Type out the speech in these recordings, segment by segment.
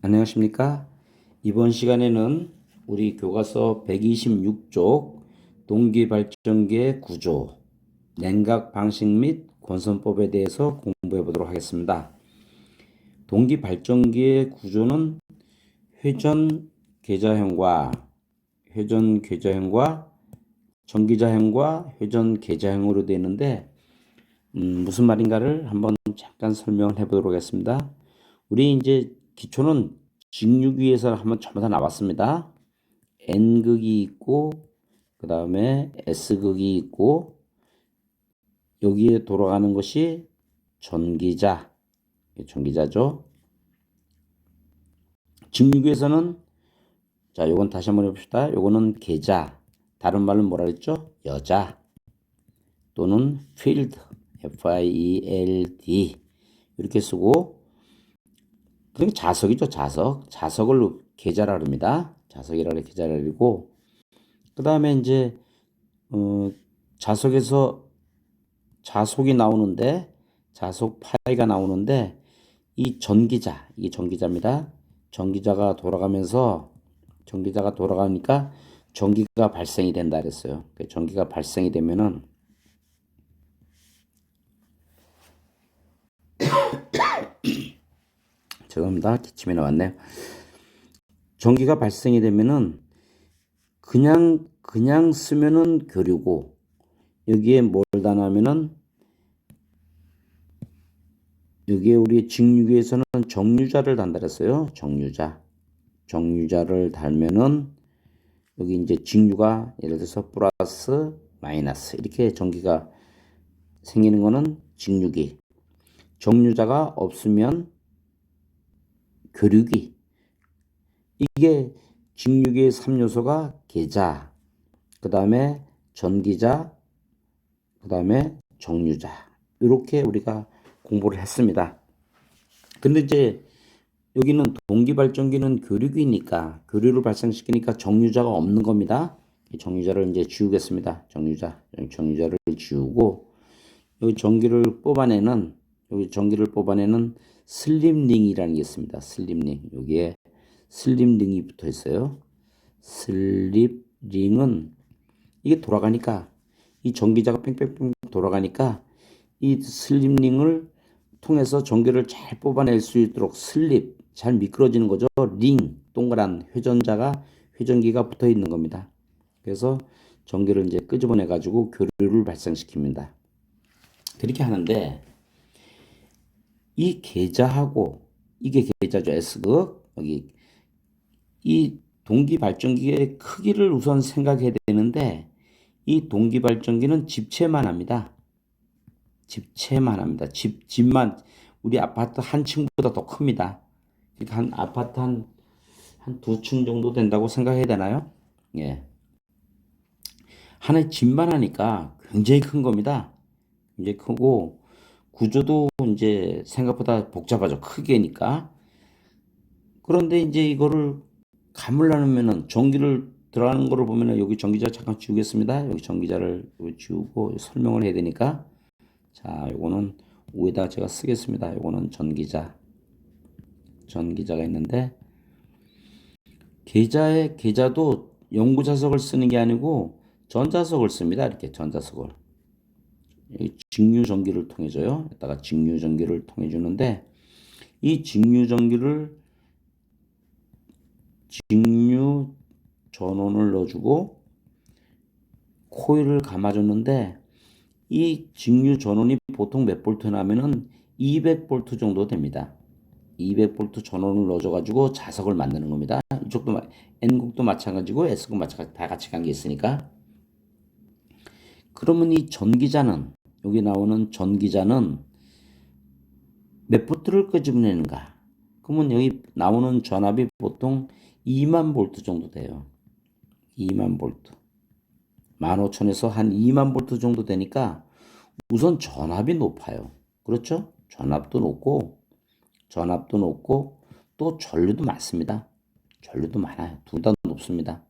안녕하십니까? 이번 시간에는 우리 교과서 126쪽 동기발전기의 구조, 냉각 방식 및 권선법에 대해서 공부해 보도록 하겠습니다. 동기발전기의 구조는 회전 계좌형과 전기자형과 회전 계좌형으로 되어 있는데 무슨 말인가를 한번 잠깐 설명을 해 보도록 하겠습니다. 우리 이제 기초는 직육위에서 한번 전부 다 나왔습니다. N극이 있고 그 다음에 S극이 있고 여기에 돌아가는 것이 전기자죠. 직육위에서는 자, 요건 다시 한번 해봅시다. 요거는 계자, 다른 말로 뭐라 그랬죠? 여자 또는 field, F-I-E-L-D 이렇게 쓰고 그게 자석이죠. 자석을 계자라 합니다. 자석이라고 계자라 그러고 그 다음에 이제 자석에서 자속이 나오는데 자속 파이가 나오는데 이게 전기자입니다. 전기자가 돌아가니까 전기가 발생이 된다 그랬어요. 전기가 발생이 되면은 죄송합니다. 기침이 나왔네요. 전기가 발생이 되면은 그냥 쓰면은 교류고 여기에 뭘 단하면은 여기에 우리 직육위에서는 정류자를 단다 그랬어요. 정류자를 달면은 여기 이제 직류가 예를 들어서 플러스 마이너스 이렇게 전기가 생기는 거는 직류기. 정류자가 없으면 교류기. 이게 직류기의 3요소가 계자, 그 다음에 전기자, 그 다음에 정류자. 이렇게 우리가 공부를 했습니다. 근데 이제 여기는 동기발전기는 교류기니까 교류를 발생시키니까 정류자가 없는 겁니다. 정류자를 이제 지우겠습니다. 정류자를 지우고 여기 전기를 뽑아내는 슬립링이라는 게 있습니다. 슬립링. 여기에 슬립링이 붙어 있어요. 슬립링은 이게 돌아가니까 이 전기자가 뺑뺑뺑 돌아가니까 이 슬립링을 통해서 전기를 잘 뽑아낼 수 있도록 잘 미끄러지는 거죠. 동그란 회전기가 붙어 있는 겁니다. 그래서 전기를 이제 끄집어내 가지고 교류를 발생시킵니다. 그렇게 하는데 이 계자하고 이게 계자죠. S극 여기 이 동기발전기의 크기를 우선 생각해야 되는데 이 동기발전기는 집체만 합니다. 집만 우리 아파트 한 층보다 더 큽니다. 그러니까 한 아파트 한 두 층 정도 된다고 생각해야 되나요? 예. 하나의 집만 하니까 굉장히 큰 겁니다. 굉장히 크고 구조도 이제 생각보다 복잡하죠. 크게니까. 그런데 이제 이거를 감으려면은 전기를 들어가는 거를 보면은 여기 전기자 잠깐 지우겠습니다. 여기 전기자를 지우고 설명을 해야 되니까 자, 요거는 위에다 제가 쓰겠습니다. 요거는 전기자가 있는데 계자도 영구자석을 쓰는 게 아니고 전자석을 씁니다. 이렇게 전자석을. 여기 직류전기를 통해 줘요. 여기다가 직류전기를 통해 주는데 이 직류 전원을 넣어주고 코일을 감아줬는데 이 직류 전원이 보통 몇 볼트 나면은 200볼트 정도 됩니다. 200볼트 전원을 넣어줘가지고 자석을 만드는 겁니다. 이쪽도 N국도 마찬가지고 S국 마찬가지 다 같이 간 게 있으니까. 그러면 이 전기자는 여기 나오는 전기자는 몇 볼트를 끄집어내는가? 그러면 여기 나오는 전압이 보통 2만 볼트 정도 돼요. 2만 볼트. 15,000에서 한 2만 볼트 정도 되니까 우선 전압이 높아요. 그렇죠? 전압도 높고 또 전류도 많습니다. 전류도 많아요. 둘 다 높습니다.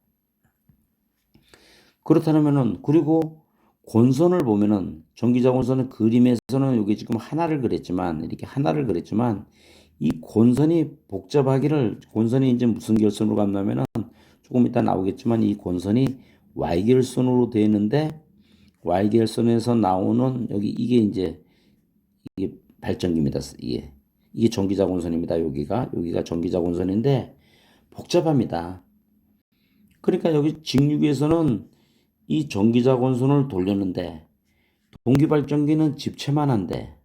그렇다면은 그리고 권선을 보면은 전기자 권선은 그림에서는 여기 지금 이렇게 하나를 그렸지만 이 곤선이 복잡하기를, 곤선이 이제 무슨 결선으로 간다면은 조금 이따 나오겠지만, 이 곤선이 Y결선으로 되어 있는데, Y결선에서 나오는 여기 이게 발전기입니다. 이게 전기자곤선입니다. 여기가 전기자곤선인데 복잡합니다. 그러니까 여기 직류기에서는 이 전기자곤선을 돌렸는데, 동기발전기는 집체만 한데,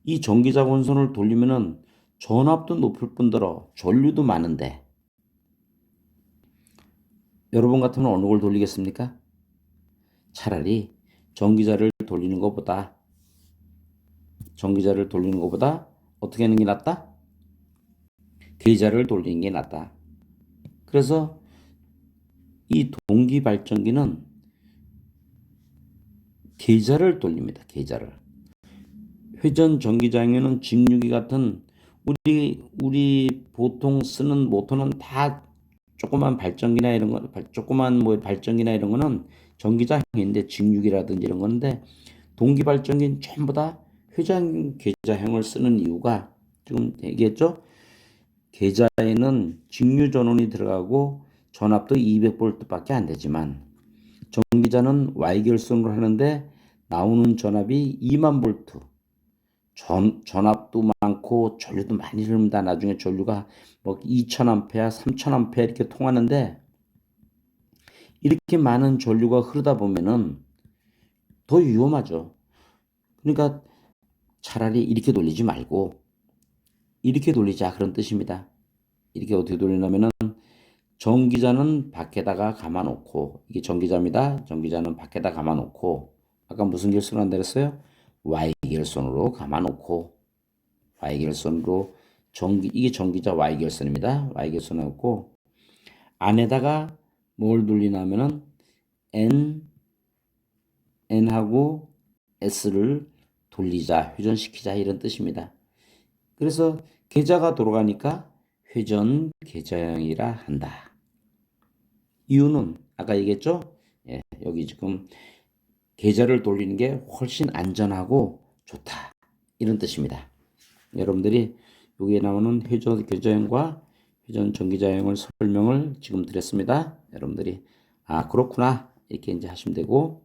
이 전기자곤선을 돌리면은 전압도 높을 뿐더러 전류도 많은데, 여러분 같으면 어느 걸 돌리겠습니까? 차라리 전기자를 돌리는 것보다 어떻게 하는 게 낫다? 계자를 돌리는 게 낫다. 그래서 이 동기발전기는 계자를 돌립니다. 계자를. 회전 전기장에는 직류기 같은 우리 보통 쓰는 모터는 다 조그만 발전기나 이런 거, 조그만 뭐 발전기나 이런 거는 전기장인데, 직류기라든지 이런 건데, 동기 발전기는 전부 다 회전 계자형을 쓰는 이유가 지금 얘기했죠? 계자에는 직류 전원이 들어가고 전압도 200V밖에 안 되지만, 전기자는 Y결선으로 하는데 나오는 전압이 2만 볼트. 전압도 많고 전류도 많이 흐릅니다. 나중에 전류가 뭐 2000A, 3000A 이렇게 통하는데, 이렇게 많은 전류가 흐르다 보면은 더 위험하죠. 그러니까 차라리 이렇게 돌리지 말고 이렇게 돌리자, 그런 뜻입니다. 이렇게 어떻게 돌리냐면은, 전기자는 밖에다가 감아놓고, 이게 전기자입니다. 전기자는 밖에다 감아놓고, 아까 무슨 결선을 한다 그랬어요? Y결선으로 감아놓고, Y결선으로 이게 전기자 Y결선입니다. Y결선을 놓고 안에다가 뭘 돌리냐면은 N하고 S를 돌리자, 회전시키자, 이런 뜻입니다. 그래서 계자가 돌아가니까 회전 계자형이라 한다. 이유는 아까 얘기했죠? 예, 여기 지금 계자를 돌리는 게 훨씬 안전하고 좋다, 이런 뜻입니다. 여러분들이 여기에 나오는 회전 계자형과 회전 전기자형을 설명을 지금 드렸습니다. 여러분들이 그렇구나, 이렇게 이제 하시면 되고,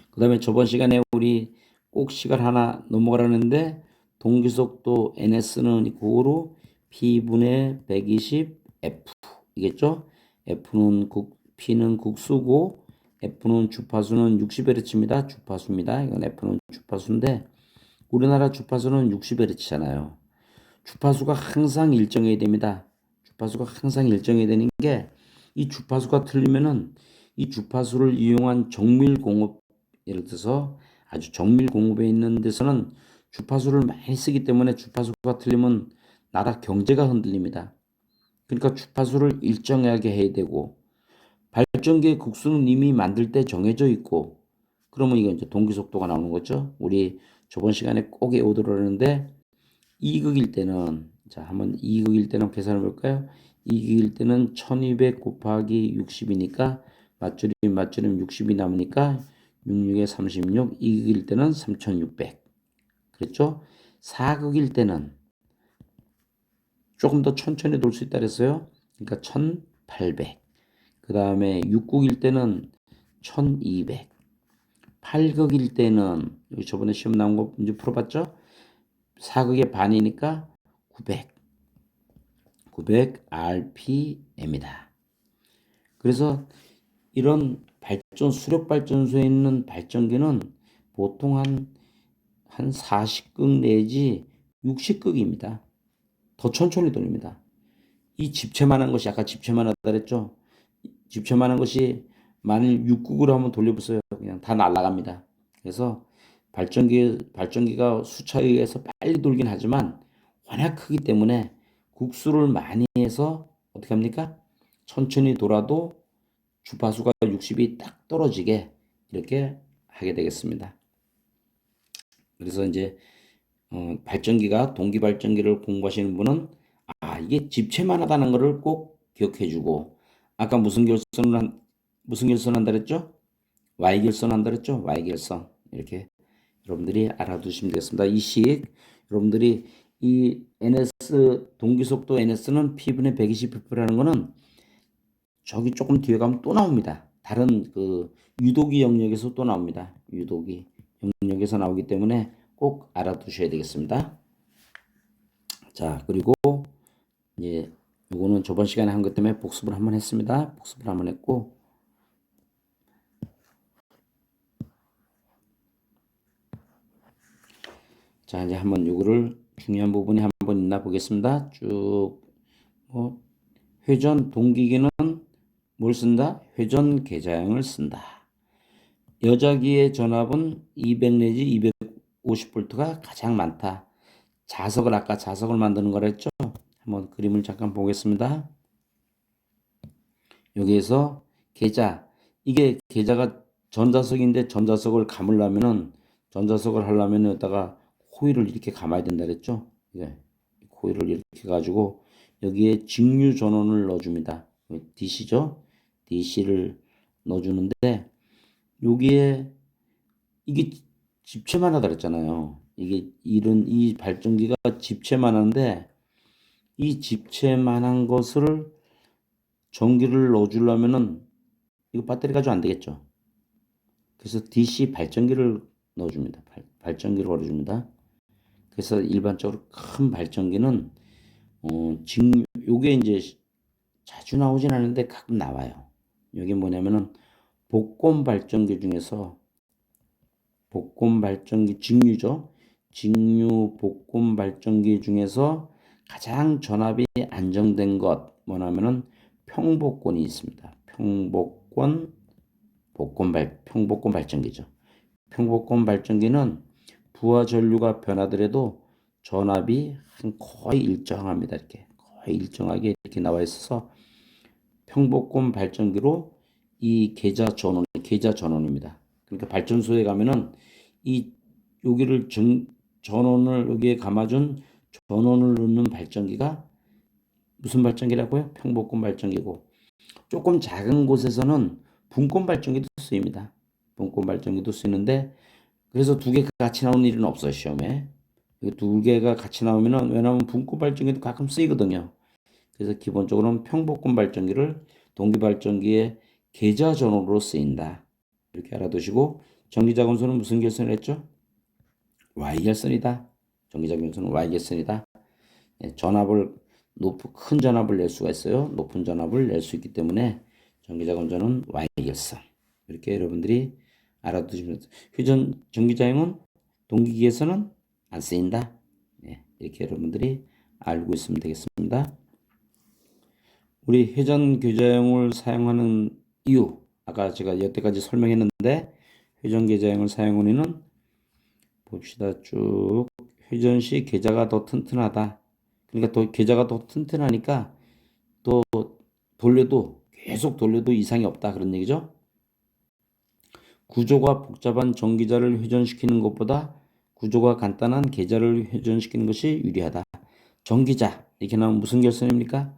그 다음에 저번 시간에 우리 꼭 시간 하나 넘어가라는데, 동기속도 NS는 고로 P분의 120 F 이겠죠? P는 국수고 F는 주파수는 60Hz입니다. 주파수입니다. 이건 F는 주파수인데, 우리나라 주파수는 60Hz잖아요. 주파수가 항상 일정해야 됩니다. 주파수가 항상 일정해야 되는 게, 이 주파수가 틀리면은 이 주파수를 이용한 정밀공업, 예를 들어서 아주 정밀공업에 있는 데서는 주파수를 많이 쓰기 때문에 주파수가 틀리면 나라 경제가 흔들립니다. 그러니까 주파수를 일정하게 해야 되고, 발전기의 국수는 이미 만들 때 정해져 있고, 그러면 이거 이제 동기속도가 나오는 거죠. 우리 저번 시간에 꼭 외우도록 하는데, 2극일 때는, 자, 한번 2극일 때는 계산해 볼까요? 2극일 때는 1200 곱하기 60이니까 맞추림 60이 남으니까 66에 36, 2극일 때는 3600. 그랬죠? 4극일 때는 조금 더 천천히 돌 수 있다 그랬어요. 그러니까 1800. 그 다음에 6극일 때는 1200. 8극일 때는, 여기 저번에 시험 나온 거 문제 풀어봤죠? 4극의 반이니까 900 RPM이다. 그래서 이런 수력 발전소에 있는 발전기는 보통 한 40극 내지 60극입니다. 더 천천히 돌립니다. 이 집체만한 것이, 아까 집체만하다 그랬죠? 집체만한 것이 만일 6극으로 한번 돌려보세요. 그냥 다 날아갑니다. 그래서 발전기가 수차에 의해서 빨리 돌긴 하지만 워낙 크기 때문에 국수를 많이 해서 어떻게 합니까? 천천히 돌아도 주파수가 60이 딱 떨어지게 이렇게 하게 되겠습니다. 그래서 이제 동기 발전기를 공부하시는 분은 이게 집체만 하다는 것을 꼭 기억해 주고, 아까 무슨 결선 한다 그랬죠? Y결선 한다 그랬죠? Y결선. 이렇게 여러분들이 알아두시면 되겠습니다. 이 식 여러분들이 이 NS 동기속도 NS는 P분의 120pp라는 거는 저기 조금 뒤에 가면 또 나옵니다. 다른 그 유도기 영역에서 또 나옵니다. 유도기 영역에서 나오기 때문에 꼭 알아두셔야 되겠습니다. 자, 그리고 이제 요거는 저번 시간에 한 것 때문에 복습을 한번 했습니다. 복습을 한번 했고, 자, 이제 한번 요거를 중요한 부분이 한번 있나 보겠습니다. 쭉 회전 동기기는 뭘 쓴다? 회전 계좌형을 쓴다. 여자기의 전압은 200 내지 250V가 가장 많다. 아까 자석을 만드는 거라 했죠? 한번 그림을 잠깐 보겠습니다. 여기에서 계좌, 이게 계좌가 전자석인데 전자석을 감으려면은 전자석을 하려면 여기다가 코일을 이렇게 감아야 된다 그랬죠? 예, 코일을 이렇게 가지고 여기에 직류 전원을 넣어줍니다. DC죠? DC를 넣어주는데 여기에 이게 집체만 하다 그랬잖아요. 이게 이 발전기가 집체만 하는데 이 집체만한 것을 전기를 넣어주려면은 이거 배터리 가지고 안 되겠죠. 그래서 DC 발전기를 넣어줍니다. 발전기를 걸어줍니다. 그래서 일반적으로 큰 발전기는 요게 이제 자주 나오진 않는데 가끔 나와요. 이게 뭐냐면은 복권 발전기 중에서 복권 발전기 직류죠. 직류 복권 발전기 중에서 가장 전압이 안정된 것 뭐냐면은 평복권이 있습니다. 평복권 발전기죠. 평복권 발전기는 부하 전류가 변하더라도 전압이 거의 일정합니다. 이렇게 거의 일정하게 이렇게 나와 있어서 평복권 발전기로 이 계좌 전원입니다. 그러니까 발전소에 가면은 이 여기를 전원을 여기에 감아준 전원을 넣는 발전기가 무슨 발전기라고요? 평복권 발전기고 조금 작은 곳에서는 분권 발전기도 쓰입니다. 분권 발전기도 쓰는데 그래서 두 개가 같이 나오는 일은 없어요, 시험에. 두 개가 같이 나오면은 왜냐하면 분권 발전기도 가끔 쓰이거든요. 그래서 기본적으로는 평복권 발전기를 동기 발전기의 계좌 전원으로 쓰인다. 이렇게 알아두시고 전기자금수는 무슨 결선을 했죠? Y결선이다. 전기자금수는 Y결선이다. 전압을 큰 전압을 낼 수가 있어요. 높은 전압을 낼 수 있기 때문에 전기자금전은 Y결선. 이렇게 여러분들이 알아두시면 전기자용은 동기기에서는 안 쓰인다. 이렇게 여러분들이 알고 있으면 되겠습니다. 우리 회전 교자형을 사용하는 이유 아까 제가 여태까지 설명했는데 회전 계좌형을 사용하는 이유는 봅시다. 쭉 회전 시 계좌가 더 튼튼하다. 그러니까 또 계좌가 더 튼튼하니까 또 계속 돌려도 이상이 없다 그런 얘기죠. 구조가 복잡한 전기자를 회전시키는 것보다 구조가 간단한 계좌를 회전시키는 것이 유리하다. 전기자 이렇게 나오면 무슨 결선입니까?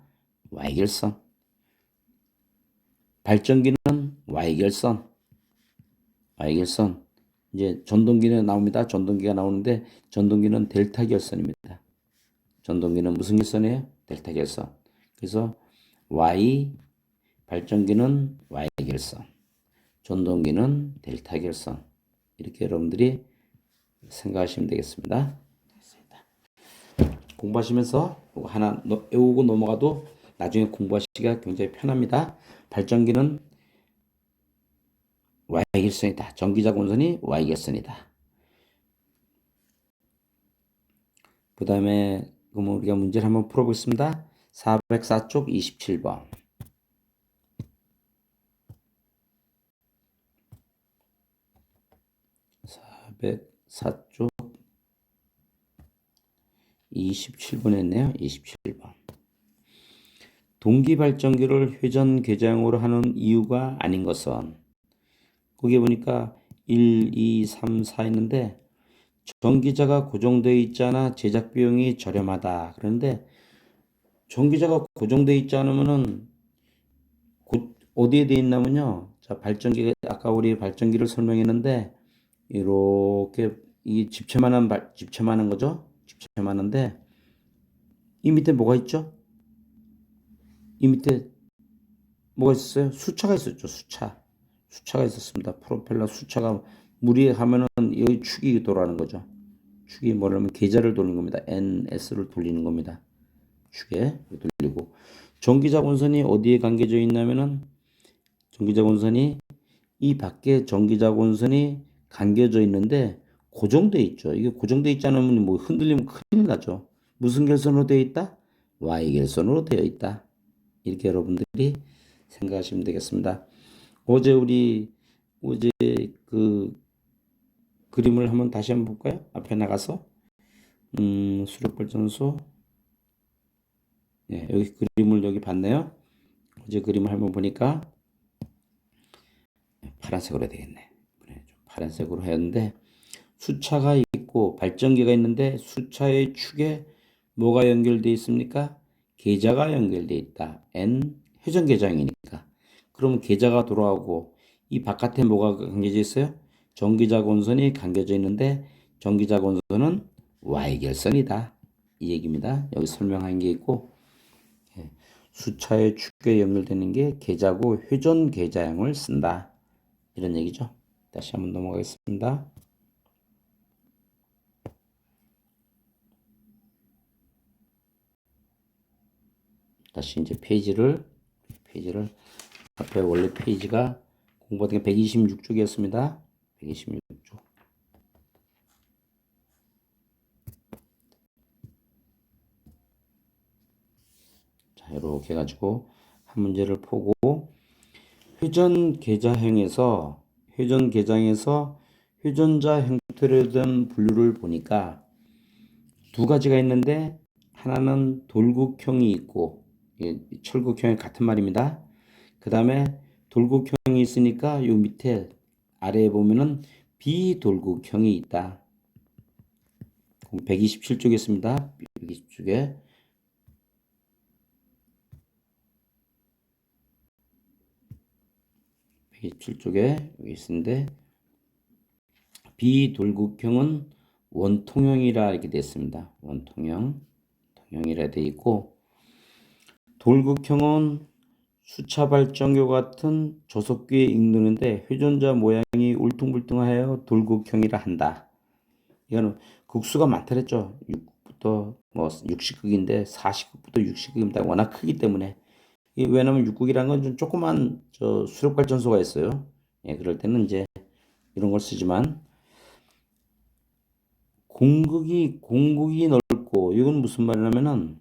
Y결선. 발전기는 Y결선. 이제 전동기는 나옵니다. 전동기가 나오는데 전동기는 델타 결선입니다. 전동기는 무슨 결선이에요? 델타 결선. 그래서 발전기는 Y 결선. 전동기는 델타 결선. 이렇게 여러분들이 생각하시면 되겠습니다. 공부하시면서 하나 외우고 넘어가도 나중에 공부하시기가 굉장히 편합니다. 발전기는 Y결선이다. 전기자 공선이 Y결선이다. 그 다음에 우리가 문제를 한번 풀어보겠습니다. 404쪽 27번. 404쪽 27번 했네요. 27번. 동기발전기를 회전 계좌형으로 하는 이유가 아닌 것은 거기 보니까 1, 2, 3, 4 있는데 전기자가 고정되어 있잖아 제작 비용이 저렴하다. 그런데 전기자가 고정되어 있지 않으면은 어디에 되어 있냐면요. 자, 발전기가 아까 우리 발전기를 설명했는데 이렇게 이 집체만한 거죠. 집체만한데 이 밑에 뭐가 있죠? 이 밑에 뭐가 있었어요? 수차가 있었죠. 수차가 있었습니다. 프로펠러 수차가 물이 가면은 여기 축이 돌아가는 거죠. 축이 뭐냐면 계좌를 돌리는 겁니다. NS를 돌리는 겁니다. 축에 돌리고 전기자 본선이 어디에 감겨져 있냐면은 전기자 본선이 이 밖에 전기자 본선이 감겨져 있는데 고정돼 있죠. 이게 고정돼 있지 않으면 뭐 흔들리면 큰일 나죠. 무슨 결선으로 되어 있다? Y 결선으로 되어 있다. 이렇게 여러분들이 생각하시면 되겠습니다. 어제 그 그림을 한번 다시 한번 볼까요? 앞에 나가서 수력발전소 여기 그림을 여기 봤네요. 어제 그림을 한번 보니까 파란색으로 되겠네. 그래, 좀 파란색으로 했는데 수차가 있고 발전기가 있는데 수차의 축에 뭐가 연결되어 있습니까? 계좌가 연결되어 있다. N 회전 계좌이니까. 그러면 계좌가 돌아오고 이 바깥에 뭐가 감겨져 있어요? 전기자 본선이 감겨져 있는데 전기자 본선은 Y결선이다. 이 얘기입니다. 여기 설명한 게 있고 수차의 축에 연결되는 게 계좌고 회전 계좌형을 쓴다. 이런 얘기죠. 다시 한번 넘어가겠습니다. 다시 이제 페이지를 앞에 원래 페이지가 공부하던 게 126쪽이었습니다. 126쪽. 자, 이렇게 해가지고 한 문제를 보고 회전 계좌형에서 회전자 형태로 된 분류를 보니까 두 가지가 있는데 하나는 돌국형이 있고 철국형이 같은 말입니다. 그 다음에 돌국형이 있으니까 요 밑에 아래에 보면은 비돌국형이 있다. 127쪽에 있습니다. 120쪽에 127쪽에 여기 있는데 비돌국형은 원통형이라 이렇게 되어 있습니다. 원통형이라 되어 있고 돌국형은 수차 발전교 같은 조석기에 읽는데 회전자 모양이 울퉁불퉁하여 돌국형이라 한다. 이거는 극수가 많다 그랬죠. 6국부터 뭐 60극인데 40극부터 60극입니다. 워낙 크기 때문에 왜냐면 6국이라는 건 좀 조그만 수력 발전소가 있어요. 그럴 때는 이제 이런 걸 쓰지만 공극이 넓고 이건 무슨 말이냐면은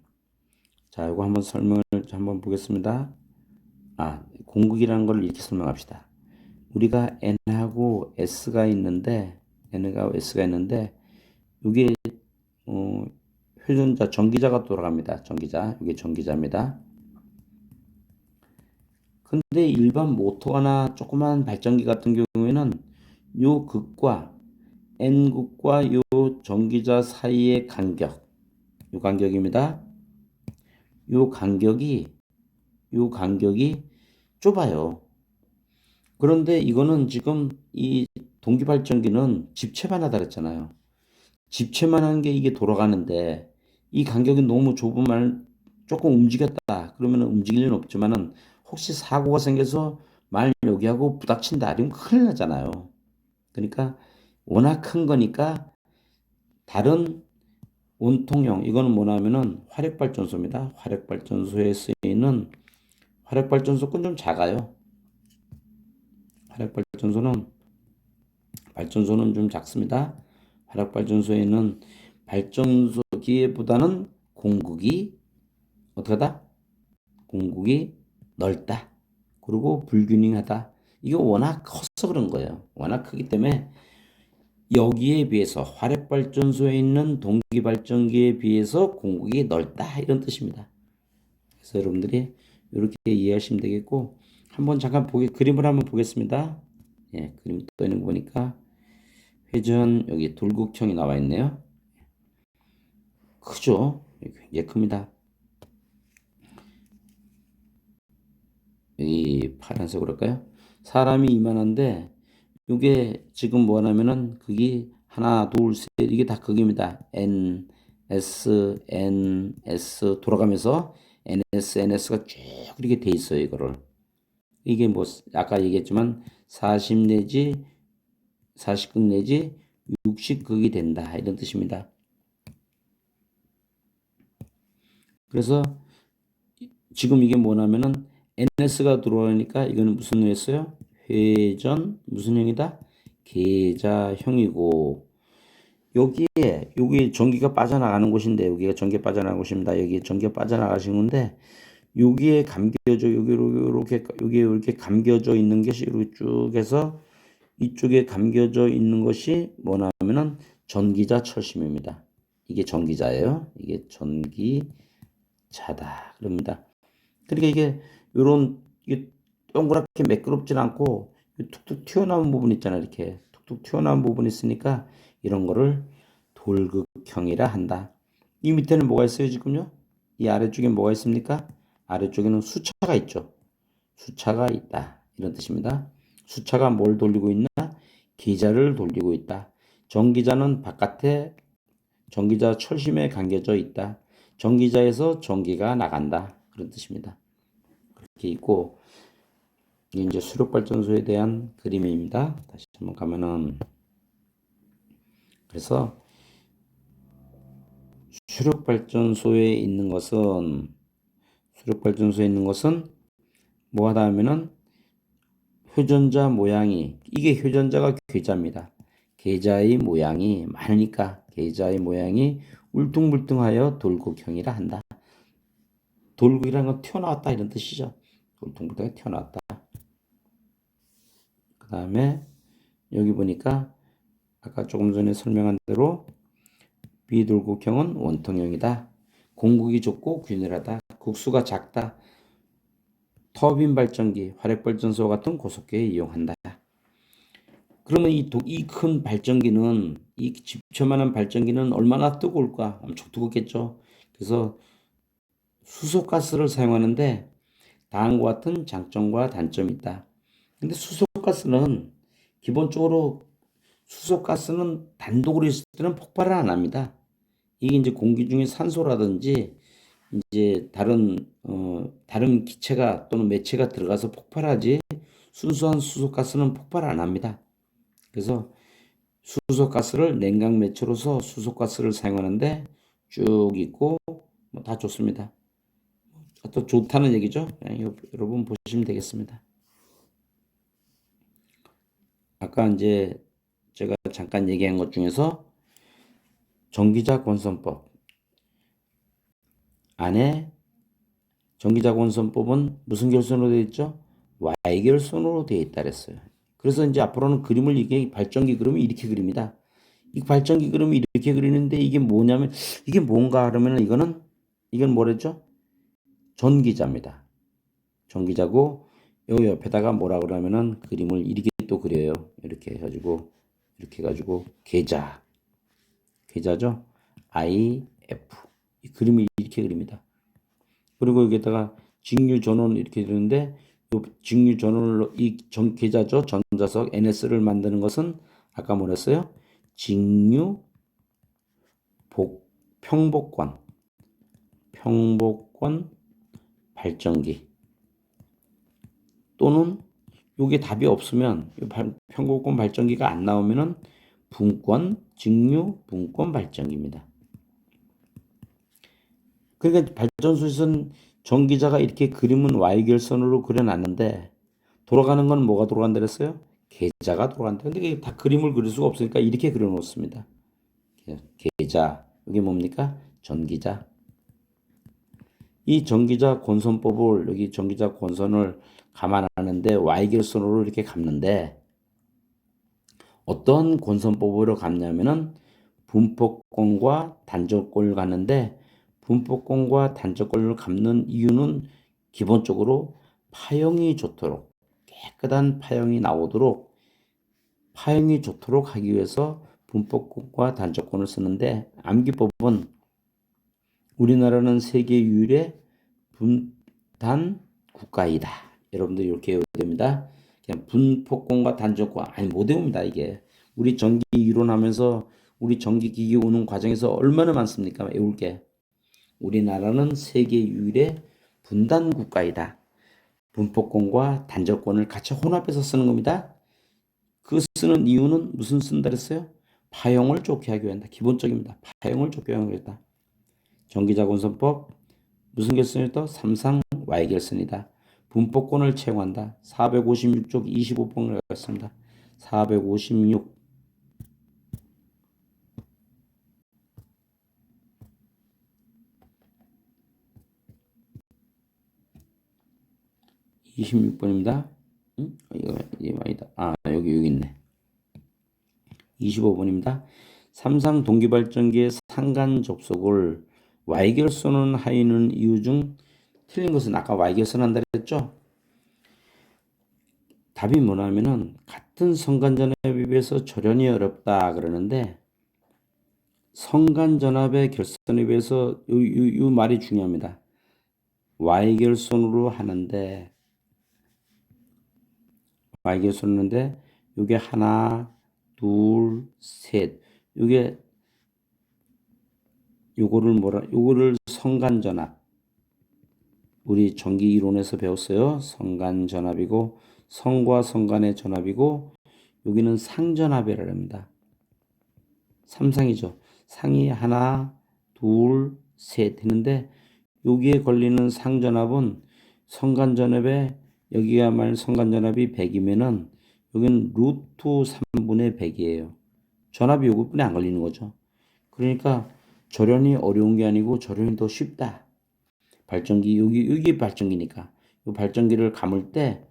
자, 이거 한번 설명을 한번 보겠습니다. 공극이라는 걸 이렇게 설명합시다. 우리가 N하고 S가 있는데 이게 회전자 전기자가 돌아갑니다. 이게 전기자입니다. 근데 일반 모터나 조그만 발전기 같은 경우에는 요 극과 N극과 요 전기자 사이의 간격, 요 간격입니다. 요 간격이 좁아요. 그런데 이거는 지금 이 동기발전기는 집체만 하다 그랬잖아요. 집체만 한 게 이게 돌아가는데 이 간격이 너무 좁으면 조금 움직였다. 그러면 움직일 일은 없지만은 혹시 사고가 생겨서 말 여기하고 부닥친다. 이러면 큰일 나잖아요. 그러니까 워낙 큰 거니까 다른 원통형 이거는 뭐냐면은 화력발전소입니다. 화력발전소에 쓰이는 화력발전소 건 좀 작아요. 화력발전소는 좀 작습니다. 화력발전소에는 발전소 기계보다는 공극이 어떻게하다? 공극이 넓다. 그리고 불균형하다. 이거 워낙 커서 그런 거예요. 워낙 크기 때문에 여기에 비해서 화력발전소에 있는 동기발전기에 비해서 공극이 넓다. 이런 뜻입니다. 그래서 여러분들이 이렇게 이해하시면 되겠고 한번 잠깐 그림을 한번 보겠습니다. 그림 떠 있는 거 보니까 회전 여기 돌국형이 나와 있네요. 크죠? 굉장히 큽니다. 여기 파란색으로 할까요? 사람이 이만한데 이게 지금 뭐냐면은 그게 하나 둘 셋 이게 다 극입니다. N S, N, S 돌아가면서 NS, NS가 쭉 이렇게 돼 있어요. 이거를. 이게 뭐 아까 얘기했지만 40 내지 40극 내지 60극이 된다. 이런 뜻입니다. 그래서 지금 이게 뭐냐면은 NS가 들어오니까 이거는 무슨 했어요? 회전 무슨 형이다? 계좌형이고 여기 전기가 빠져나가는 곳인데 여기가 전기 빠져나가는 곳입니다. 여기 전기가 빠져나가신 건데 여기에 감겨져 여기 이렇게 감겨져 있는 것이 이렇게 쭉 해서 이쪽에 감겨져 있는 것이 뭐냐면은 전기자 철심입니다. 이게 전기자예요. 이게 전기자다. 그럽니다. 그러니까 이게 요런 이게 동그랗게 매끄럽진 않고 툭툭 튀어나온 부분 있잖아요. 이렇게 툭툭 튀어나온 부분이 있으니까 이런 거를 돌극형이라 한다. 이 밑에는 뭐가 있어요, 지금요? 이 아래쪽에 뭐가 있습니까? 아래쪽에는 수차가 있죠. 수차가 있다. 이런 뜻입니다. 수차가 뭘 돌리고 있나? 기자를 돌리고 있다. 전기자는 바깥에 전기자 철심에 감겨져 있다. 전기자에서 전기가 나간다. 그런 뜻입니다. 그렇게 있고 이게 이제 수력발전소에 대한 그림입니다. 다시 한번 가면은 그래서 수력발전소에 있는 뭐하다 하면은 효전자 모양이 이게 효전자가 계좌입니다. 계좌의 모양이 많으니까 계좌의 모양이 울퉁불퉁하여 돌국형이라 한다. 돌국이라는 건 튀어나왔다 이런 뜻이죠. 울퉁불퉁하게 튀어나왔다. 그 다음에 여기 보니까 아까 조금 전에 설명한 대로 비돌국형은 원통형이다. 공국이 좁고 균일하다. 국수가 작다. 터빈 발전기, 화력발전소 같은 고속기에 이용한다. 그러면 이 큰 발전기는 이 집처만한 발전기는 얼마나 뜨거울까? 엄청 뜨겁겠죠. 그래서 수소가스를 사용하는데 다음과 같은 장점과 단점이 있다. 근데 수소가스는 기본적으로 수소가스는 단독으로 있을 때는 폭발을 안 합니다. 이게 이제 공기 중에 산소라든지 이제 다른 기체가 또는 매체가 들어가서 폭발하지 순수한 수소가스는 폭발 안 합니다. 그래서 수소가스를 냉각 매체로서 수소가스를 사용하는데 쭉 있고 뭐다 좋습니다. 또 좋다는 얘기죠. 여러분 보시면 되겠습니다. 아까 이제 제가 잠깐 얘기한 것 중에서 전기자 권선법 안에 전기자 권선법은 무슨 결선으로 되어 있죠? Y결선으로 되어 있다 그랬어요. 그래서 이제 앞으로는 그림을 이게 발전기 그림을 이렇게 그립니다. 이 발전기 그림을 이렇게 그리는데 이게 뭐냐면 이게 뭔가 하면 이건 뭐랬죠? 전기자입니다. 전기자고 요 옆에다가 뭐라 그러면은 그림을 이렇게 또 그려요. 이렇게 해가지고 계좌죠. IF 이 그림을 이렇게 그립니다. 그리고 여기다가 직류 전원 이렇게 되는데 요 직류 전원을 이 계좌죠. 전자석 NS를 만드는 것은 아까 뭐랬어요? 직류 평복권 발전기 또는 요게 답이 없으면 평곡권 발전기가 안 나오면은 직류 분권 발전기입니다. 그러니까 발전소에서는 전기자가 이렇게 그림은 Y결선으로 그려놨는데 돌아가는 건 뭐가 돌아간다 그랬어요? 계좌가 돌아간다. 근데 이게 다 그림을 그릴 수가 없으니까 이렇게 그려놓습니다. 계좌 이게 뭡니까? 전기자. 이 전기자 권선법을 여기 전기자 권선을 감안하는데 Y결선으로 이렇게 감는데 어떤 권선법으로 감냐면은 분포권과 단적권을 갖는데 분포권과 단적권을 감는 이유는 기본적으로 파형이 좋도록 깨끗한 파형이 나오도록 파형이 좋도록 하기 위해서 분포권과 단적권을 쓰는데 암기법은 우리나라는 세계 유일의 분단 국가이다. 여러분들이 이렇게 외워야 됩니다. 그냥 분포권과 단적권 아니 못 외웁니다 이게. 우리 전기 이론하면서 우리 전기기기 오는 과정에서 얼마나 많습니까? 외울 게. 우리나라는 세계 유일의 분단 국가이다. 분포권과 단절권을 같이 혼합해서 쓰는 겁니다. 그 쓰는 이유는 무슨 쓴다 그랬어요? 파형을 좋게 하기 위한다. 기본적입니다. 파형을 좋게 하기 위하다. 전기자원선법 무슨 결선이다? 삼상 Y 결선이다. 분포권을 채용한다. 456쪽 25번을 갖습니다. 456 26번입니다. 이거 아니다. 여기 있네. 25번입니다. 삼상 동기발전기의 상간 접속을 Y결선은 하이는 이유 중 틀린 것은 아까 Y결선 한다 그랬죠? 답이 뭐냐면은 같은 성간전압에 비해서 절연이 어렵다 그러는데 성간전압의 결선에 비해서 이 말이 중요합니다. Y결선으로 하는데 Y결선으로 하는데 이게 하나 둘 셋 요거를 성간전압 우리 전기 이론에서 배웠어요. 성간전압이고 성과 성간의 전압이고 여기는 상전압이라 합니다. 삼상이죠. 상이 하나 둘 셋 했는데 여기에 걸리는 상전압은 성간전압에 여기가 말 성간전압이 100이면은 여기는 루트 3분의 100이에요. 전압이 요것뿐에 안 걸리는 거죠. 그러니까 절연이 어려운 게 아니고 절연이 더 쉽다. 발전기 여기 발전기니까 이 발전기를 감을 때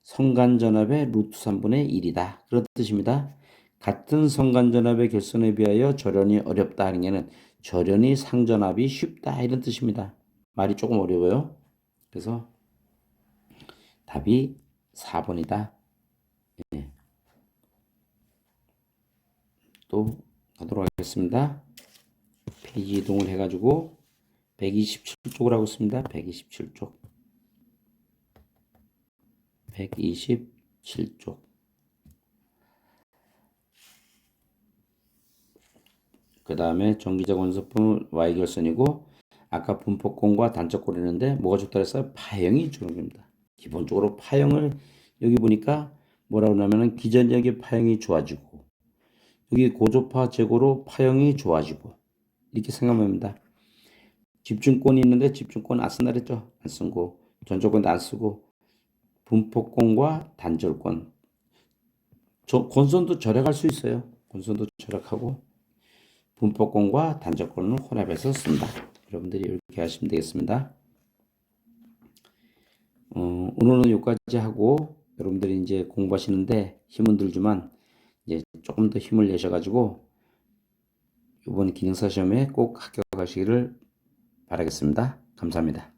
성간전압의 루트 3분의 1이다. 그런 뜻입니다. 같은 성간전압의 결선에 비하여 절연이 어렵다 하는 게는 절연이 상전압이 쉽다 이런 뜻입니다. 말이 조금 어려워요. 그래서 답이 4번이다. 네. 또 가도록 하겠습니다. 페이지 이동을 해가지고 127쪽을 하고 있습니다. 127쪽. 127쪽. 그 다음에 전기적 원소품 Y결선이고 아까 분포권과 단적권이 있는데 뭐가 좋다 그랬어요? 파형이 좋은 겁니다. 기본적으로 파형을 여기 보니까 뭐라고 하냐면은 기전력의 파형이 좋아지고 여기 고조파 제고로 파형이 좋아지고 이렇게 생각하면 됩니다. 집중권이 있는데 집중권 안 쓴다 그랬죠? 안 쓰고 전조권도 안 쓰고 분포권과 단절권 권선도 절약할 수 있어요. 권선도 절약하고 분포권과 단절권을 혼합해서 쓴다. 여러분들이 이렇게 하시면 되겠습니다. 오늘은 여기까지 하고 여러분들이 이제 공부하시는데 힘은 들지만 이제 조금 더 힘을 내셔가지고 이번 기능사 시험에 꼭 합격하시기를 바라겠습니다. 감사합니다.